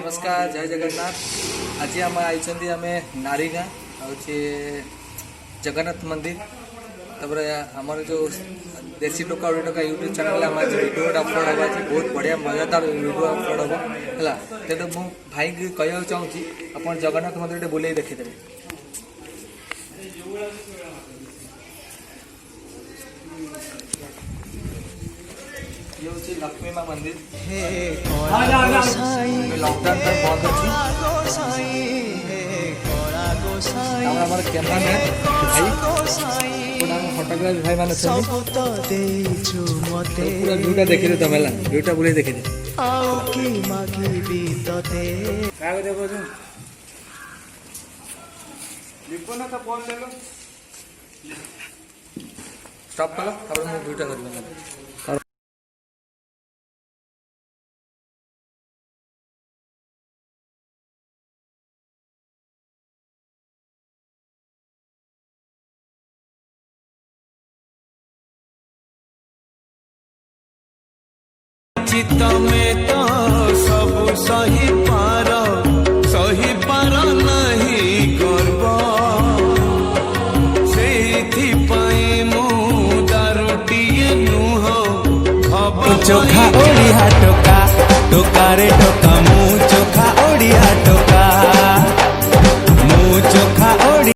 नमस्कार जय जगन्नाथ। आज आम आई आम नारीगाँ हूँ जगन्नाथ मंदिर तापर आमर जो देसी टोका उड़ी टोका यूट्यूब चैनल आम आज वीडियो अपलोड होगा बहुत बढ़िया मजादार वीडियो अपलोड हम है तेणु मु भाई की कह चाहूँगी आप जगन्नाथ मंदिर बुले देखीदे। ये हूँ लक्ष्मी माँ मंदिर लॉकडाउन पर बंद अच्छी कैमरामैन भाई फोटोग्राफी भाई मान पूरा व्यूटा देखी तुम है व्यूटा बुले देखी स्टॉप कल व्यूटा कर चित में तो सब सही पार नहीं गर्व से मु दारुटिए नुह चोखा ओढ़िया टोका टोका रे टोका